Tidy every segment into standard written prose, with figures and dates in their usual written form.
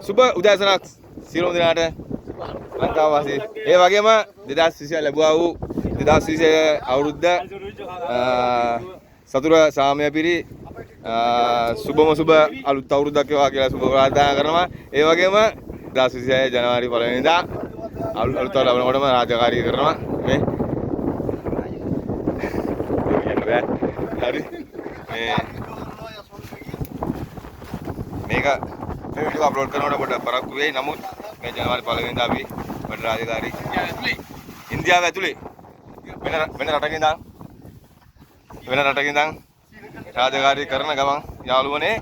සුබ උදෑසනක් සියලුම දෙනාට ලංකාව වාසී. ඒ වගේම 2020 ලැබුවා වූ 2020 අවුරුද්ද සතුර සාමය පිරි සුබම සුබ අලුත් අවුරුද්දක් වේවා කියලා සුබ ප්‍රාර්ථනා කරනවා. ඒ වගේම 2026 ජනවාරි 1 වෙනිදා අලුත් අවුරුද්ද ලබනකොටම රාජකාරී කරනවා මේ හරි මේක මේ වීඩියෝ අප්ලෝඩ් කරනකොට පොඩ්ඩක් පරක්කු වෙයි. නමුත් මේ ජනවාරි 1 වෙනිදා අපි වැඩ රාජකාරී ඉන්දියාව ඇතුලේ වෙන රටකින් ඉඳන් රාජකාරී කරන ගමන් යාළුවනේ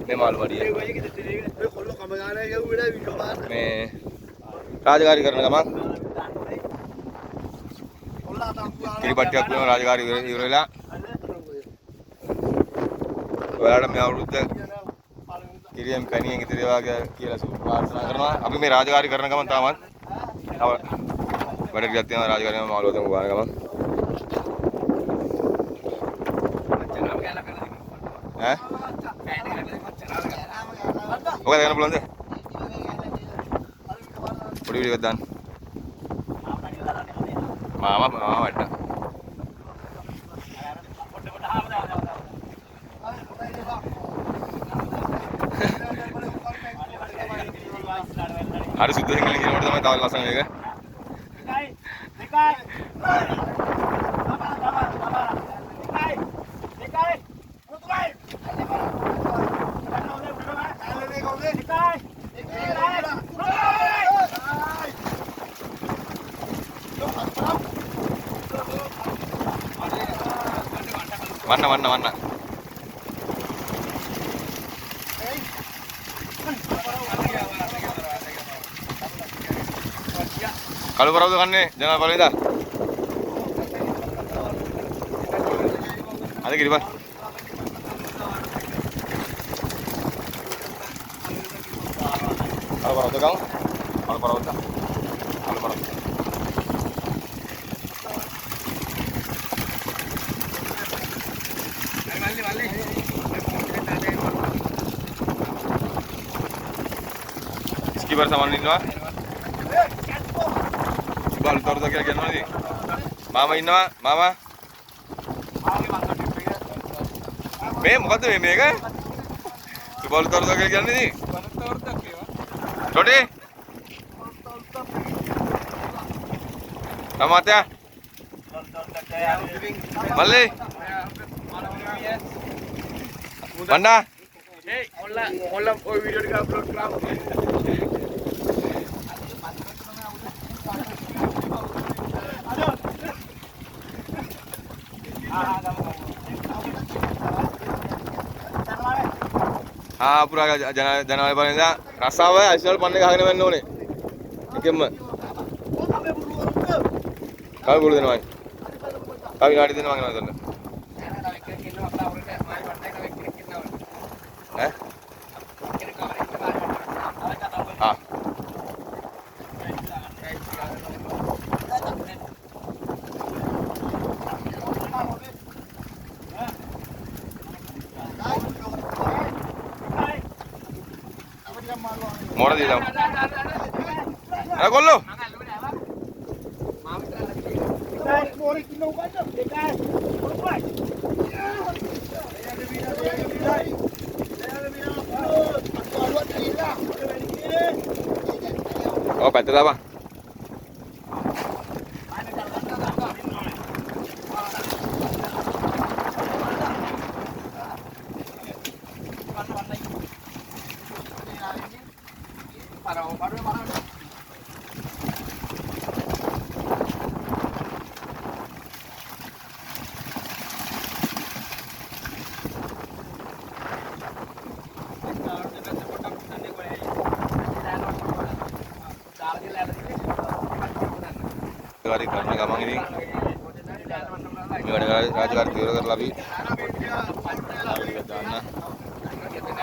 මේ මාළු වඩිය මේ රාජකාරී කරන ගමන් කිරිපට්ටියක් වෙන රාජකාරී ඉවර වෙලා ඔයාලට මේ අවුරුද්ද කිරියෙන් පැණියෙන් ඉදිරි වගේ කියලා සුබ ප්‍රාර්ථනා කරනවා. අපි මේ රාජකාරී කරන ගමන් තාමත් වැඩ ටිකක් තියෙනවා රාජකාරී ගමන් මාළුවතම ගාන ගමන් ඔක දැනගන්න පුළුවන්ද? පොඩි වීඩියෝ එකක් දාන්න. මාමා වට්ටා. හරි සුද්ධ සිංහලෙන් කියනකොට තමයි තව ලස්සන මේක. වන්න කළු කරවද කන්නේ ජනවල් පළවෙනිදා අද කිරිපා කළු කරවද ගමු කළු කරවද ස්කීපර් සමන් ඉන්නවා සුබල් තොරද කියලා කියනවද මාමා ඉන්නවා මාමා මේ මොකද්ද මේක සුබල් තොරද කියලා කියන්නේ ටොටි Tamatnya Mali Mana? Olam video di-upload club. පුරා ජනවාරි පළවෙනිදා රස්සාව ඇයිසල් පන්නේ ගහගෙන වෙන්න ඕනේ. එකෙන්ම. කල් ගුරු දෙනවා. කල් විනාඩි දෙනවා වගේ නේද? ඈ? ආ. මොන දේ දාමු. අර කොල්ලෝ. Oh, පැත්ත දාපන්. රාජකාරී කරන ගමන් ඉතින් මේ වැඩ රාජකාරී තීව්‍ර කරලා අපි දාන්න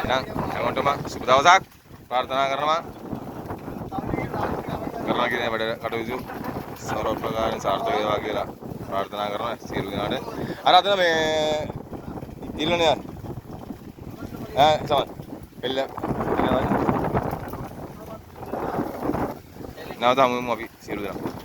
එහෙනම් හැමෝටම සුබ දවසක් ප්‍රාර්ථනා කරනවා කියන වැඩ කටයුතු සර්ව ප්‍රකාරයෙන් සාර්ථක වේවා කියලා ප්‍රාර්ථනා කරනවා සියලු දෙනාට. අර අද මේ ඉල්ලන්නේ සමන්. පෙළ නැවත හමුවෙමු අපි සියලු දෙනා.